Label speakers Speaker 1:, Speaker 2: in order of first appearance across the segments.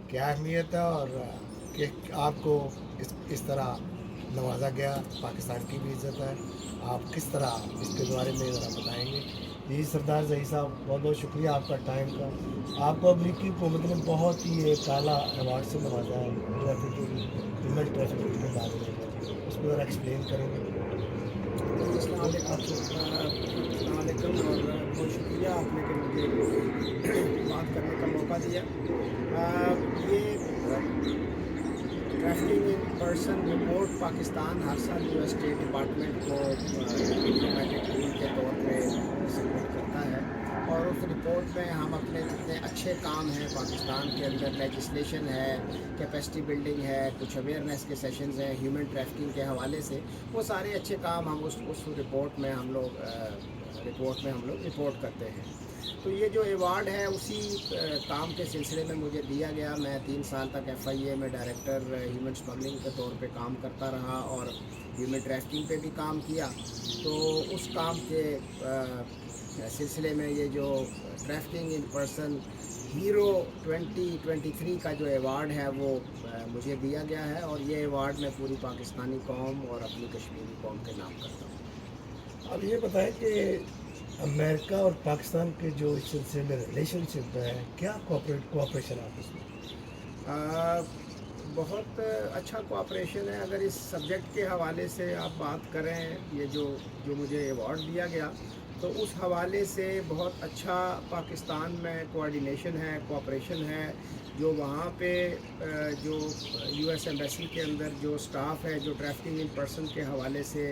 Speaker 1: क्या अहमियत है और कि आपको इस तरह नवाजा गया, पाकिस्तान की भी इज़्ज़त है, आप किस तरह इसके बारे में ज़रा बताएँगे? जी सरदार ज़ही साहब, बहुत बहुत शुक्रिया आपका टाइम का। आपको अमरीकी हुकूमत ने बहुत ही एक आला अवार्ड से नवाजा है, ट्रैफिकिंग, ह्यूमन ट्रैफिकिंग के बारे में, उसको ज़रा एक्सप्लेन करेंगे?
Speaker 2: जी अस्सलाम वालेकुम और बहुत शुक्रिया आपने कि मुझे बात करने का मौका दिया। ये trafficking in person report Pakistan हर साल यूएस स्टेट डिपार्टमेंट को एक डिप्लोमेटिक रूल के तौर पे सबमिट करता है, और उस रिपोर्ट में हम अपने जितने अच्छे काम हैं पाकिस्तान के अंदर, लेजिस्लेशन है, कैपेसिटी बिल्डिंग है, कुछ अवेयरनेस के सेशंस हैं ह्यूमन ट्रैफिकिंग के हवाले से, वो सारे अच्छे काम हम उस रिपोर्ट में हम लोग रिपोर्ट करते हैं। तो ये जो अवार्ड है उसी काम के सिलसिले में मुझे दिया गया। मैं 3 साल तक FIA में डायरेक्टर ह्यूमन स्मगलिंग के तौर पे काम करता रहा और ह्यूमन ट्रैफिकिंग पे भी काम किया। तो उस काम के सिलसिले में ये जो ट्रैफिकिंग इन पर्सन हीरो 2023 का जो अवार्ड है वो मुझे दिया गया है, और ये अवार्ड मैं पूरी पाकिस्तानी कौम और अपनी कश्मीरी कौम के नाम करता हूँ।
Speaker 1: अब ये बताएं कि अमेरिका और पाकिस्तान के जो इस सिलसिले में रिलेशनशिप है, क्या कोऑपरेशन आपस में?
Speaker 2: आ, बहुत अच्छा कोऑपरेशन है। अगर इस सब्जेक्ट के हवाले से आप बात करें, ये जो जो मुझे अवार्ड दिया गया, तो उस हवाले से बहुत अच्छा पाकिस्तान में कोऑर्डिनेशन है, कोऑपरेशन है। जो वहाँ पे जो US एम्बेसी के अंदर जो स्टाफ है जो ट्रैफिकिंग इन पर्सन के हवाले से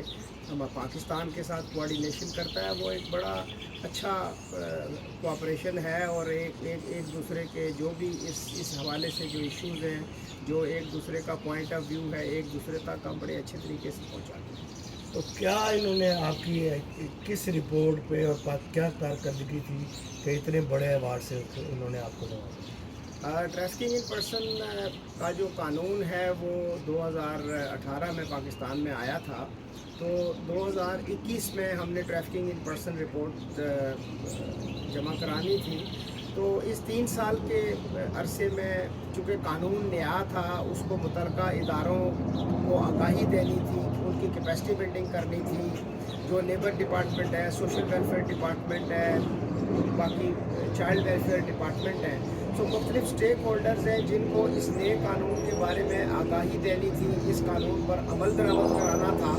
Speaker 2: हम पाकिस्तान के साथ कोऑर्डिनेशन करता है, वो एक बड़ा अच्छा कोऑपरेशन है। और एक दूसरे के जो भी इस हवाले से जो इश्यूज़ हैं, जो एक दूसरे का पॉइंट ऑफ व्यू है, एक दूसरे तक हम बड़े अच्छे तरीके से पहुँचाते हैं।
Speaker 1: तो क्या इन्होंने आपकी किस रिपोर्ट पे और क्या कारकर्दगी थी कि इतने बड़े अवार्ड से इन्होंने आपको नवाजा?
Speaker 2: ट्रैफिकिंग इन पर्सन का जो कानून है वो 2018 में पाकिस्तान में आया था। तो 2021 में हमने ट्रैफिकिंग इन पर्सन रिपोर्ट जमा करानी थी। तो इस 3 साल के अरसे में चूँकि कानून नया था, उसको मुतलका इदारों को आगाही देनी थी, उनकी कैपेसिटी बिल्डिंग करनी थी। जो लेबर डिपार्टमेंट है, सोशल वेलफेयर डिपार्टमेंट है, बाकी चाइल्ड वेलफेयर डिपार्टमेंट है, तो मुख्तलिफ स्टेक होल्डर्स हैं जिनको इस नए कानून के बारे में आगाही देनी थी, इस कानून पर अमल दरामद कराना था।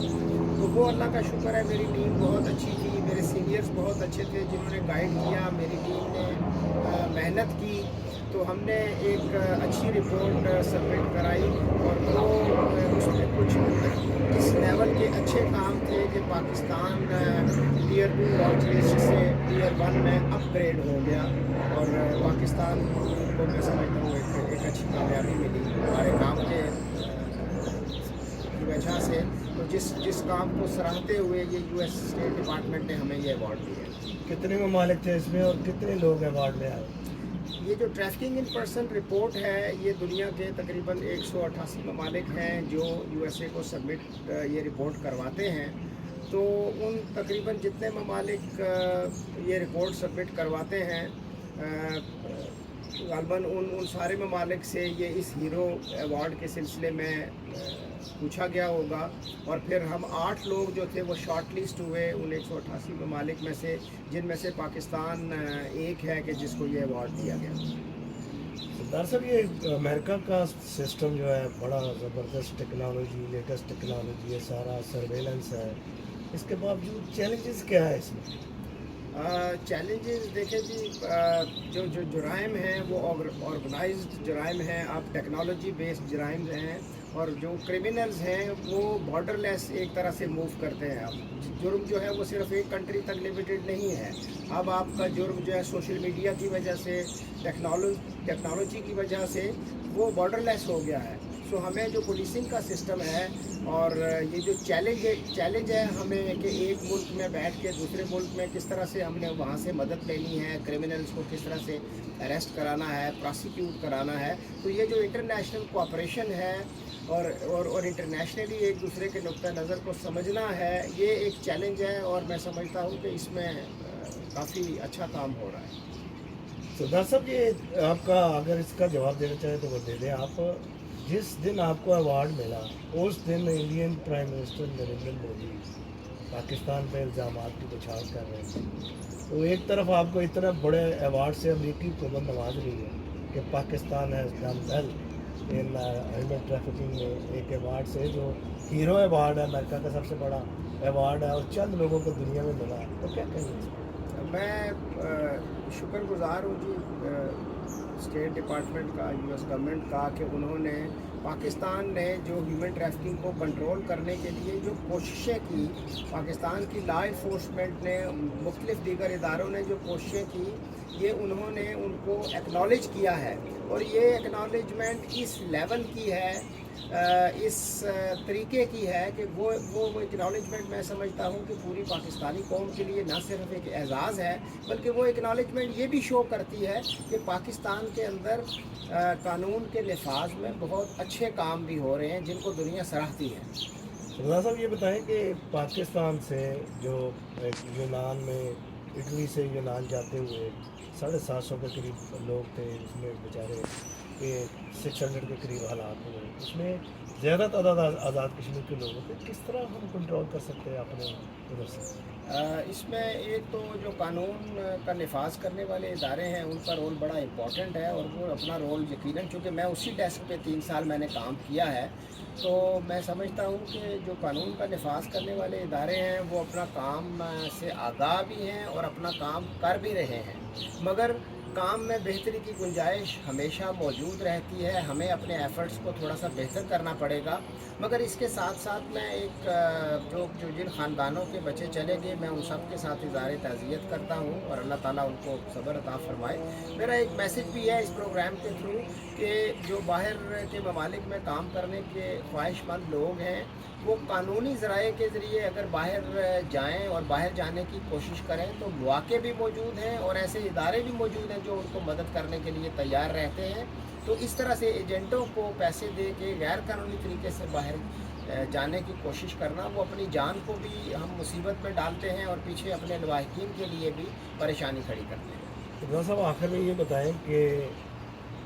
Speaker 2: तो वो अल्लाह का शुक्र है, मेरी टीम बहुत अच्छी थी, मेरे सीनियर्स बहुत अच्छे थे जिन्होंने गाइड किया, मेरी टीम ने मेहनत की। तो हमने एक अच्छी रिपोर्ट सबमिट कराई, और वो उसमें कुछ इस लेवल के अच्छे काम थे कि पाकिस्तान टीयर 2 वॉच लिस्ट से टीयर 1 में अपग्रेड हो गया, और पाकिस्तान को मैं समझता हूँ एक अच्छी कामयाबी मिली हमारे काम के की वजह से। तो जिस काम को सराहते हुए ये US स्टेट डिपार्टमेंट ने हमें ये अवार्ड दिया।
Speaker 1: कितने ममालिक थे इसमें और कितने लोग अवार्ड में आए?
Speaker 2: ये जो ट्रैफिकिंग इन पर्सन रिपोर्ट है, ये दुनिया के तकरीबन 188 ममालिक हैं जो USA को सबमिट ये रिपोर्ट करवाते हैं। तो उन तकरीबन जितने ममालिक ये रिपोर्ट सबमिट करवाते हैं, ग़ालिबन उन सारे ममालिक से ये इस हीरो अवार्ड के सिलसिले में पूछा गया होगा। और फिर हम 8 लोग जो थे वो शॉर्ट लिस्ट हुए उन 188 ममालिक में से, जिनमें से पाकिस्तान एक है कि जिसको ये अवार्ड दिया गया।
Speaker 1: सरदार साहब, ये अमेरिका का सिस्टम जो है बड़ा ज़बरदस्त टेक्नोलॉजी, लेटेस्ट टेक्नोलॉजी है, सारा सर्वेलेंस है, इसके बावजूद चैलेंजेस क्या है इसमें?
Speaker 2: चैलेंजेस देखें जी, जो जो जुराइम हैं वो ऑर्गेनाइज्ड जुराइम हैं, अब टेक्नोलॉजी बेस्ड जुराइम हैं, और जो क्रिमिनल्स हैं वो बॉर्डरलेस एक तरह से मूव करते हैं। अब जुर्म जो है वो सिर्फ एक कंट्री तक लिमिटेड नहीं है। अब आपका जुर्म जो है सोशल मीडिया की वजह से, टेक्नोलॉजी की वजह से वो बॉर्डरलेस हो गया है। सो हमें जो पुलिसिंग का सिस्टम है, और ये जो चैलेंज है हमें कि एक मुल्क में बैठ के दूसरे मुल्क में किस तरह से हमने वहाँ से मदद लेनी है, क्रिमिनल्स को किस तरह से अरेस्ट कराना है, प्रोसिक्यूट कराना है। तो ये जो इंटरनेशनल कोऑपरेशन है और इंटरनेशनली एक दूसरे के नुक्ता नज़र को समझना है, ये एक चैलेंज है, और मैं समझता हूँ कि इसमें काफ़ी अच्छा काम हो रहा है।
Speaker 1: सरदार साहब ये आपका अगर इसका जवाब देना चाहें तो वो दे दें आप। जिस दिन आपको अवार्ड मिला उस दिन Indian prime minister Narendra Modi Pakistan पे इल्ज़ाम की बछाड़ कर रहे थे, तो एक तरफ आपको इतना बड़े अवार्ड से अमेरिकी हुकूमत नवाज रही है कि Pakistan has done well in human trafficking में, एक अवार्ड से जो हीरो अवार्ड है, अमेरिका का सबसे बड़ा अवार्ड है और चंद लोगों को दुनिया में मिला है, तो क्या कहेंगे?
Speaker 2: मैं शुक्रगुजार हूँ जी स्टेट डिपार्टमेंट का, यूएस गवर्नमेंट का, कि उन्होंने पाकिस्तान ने जो ह्यूमन ट्रैफिकिंग को कंट्रोल करने के लिए जो कोशिशें की, पाकिस्तान की लॉ इन्फोर्समेंट ने, मुख्तलिफ दीगर इदारों ने जो कोशिशें की, ये उन्होंने उनको एक्नॉलेज किया है। और ये एक्नॉलेजमेंट इस लेवल की है, इस तरीके की है कि वो एक्नॉलेजमेंट मैं समझता हूँ कि पूरी पाकिस्तानी कौम के लिए ना सिर्फ एक एजाज़ है, बल्कि वो एक्नॉलेजमेंट ये भी शो करती है कि पाकिस्तान के अंदर कानून के लिफाज में बहुत अच्छे काम भी हो रहे हैं जिनको दुनिया सराहती है।
Speaker 1: सरदार साहब ये बताएं कि पाकिस्तान से जो यूनान में, इटली से यूनान जाते हुए 750 के करीब लोग थे, उसमें बेचारे के 600 के करीब हालात हुए, उसमें ज़्यादा तादाद आज़ाद कश्मीर के लोगों पे, किस तरह हम कंट्रोल कर सकते हैं अपने उधर से?
Speaker 2: इसमें एक तो जो कानून का नफाज करने वाले इदारे हैं उनका रोल बड़ा इम्पॉर्टेंट है, और वो अपना रोल यकीनन, चूँकि मैं उसी डेस्क पे 3 साल मैंने काम किया है, तो मैं समझता हूँ कि जो कानून का नफाज करने वाले इदारे हैं वो अपना काम से आगाह भी हैं और अपना काम कर भी रहे हैं, मगर काम में बेहतरी की गुंजाइश हमेशा मौजूद रहती है। हमें अपने एफ़र्ट्स को थोड़ा सा बेहतर करना पड़ेगा, मगर इसके साथ साथ मैं एक जो जिन ख़ानदानों के बच्चे चले गए, मैं उन सब के साथ इज़हार ताज़ियत करता हूँ और अल्लाह ताला उनको सब्र अता फ़रमाए। मेरा एक मैसेज भी है इस प्रोग्राम के थ्रू कि जो बाहर के ममालिक में काम करने के ख्वाहिशमंद लोग हैं, वो कानूनी ज़राए के ज़रिए अगर बाहर जाएं और बाहर जाने की कोशिश करें तो मौके भी मौजूद हैं और ऐसे इदारे भी मौजूद हैं जो उनको मदद करने के लिए तैयार रहते हैं। तो इस तरह से एजेंटों को पैसे दे के गैर कानूनी तरीके से बाहर जाने की कोशिश करना, वो अपनी जान को भी हम मुसीबत में डालते हैं और पीछे अपने लवाहिकीन के लिए भी परेशानी खड़ी करते हैं।
Speaker 1: तो साहब आखिर में ये बताएं कि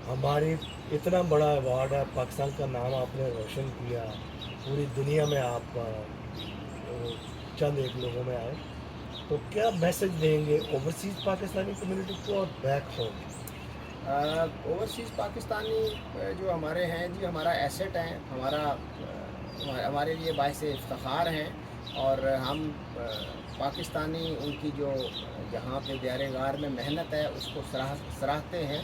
Speaker 1: हमारी इतना बड़ा अवार्ड है, पाकिस्तान का नाम आपने रोशन किया, पूरी दुनिया में आप चंद एक लोगों में आए, तो क्या मैसेज देंगे ओवरसीज़ पाकिस्तानी कम्युनिटी को और बैक होम?
Speaker 2: ओवरसीज़ पाकिस्तानी जो हमारे हैं जी, हमारा एसेट हैं, हमारे लिए बाइस इफ्तिखार हैं, और हम पाकिस्तानी उनकी जो जहाँ पे दायरे गार में मेहनत है उसको सराहते हैं।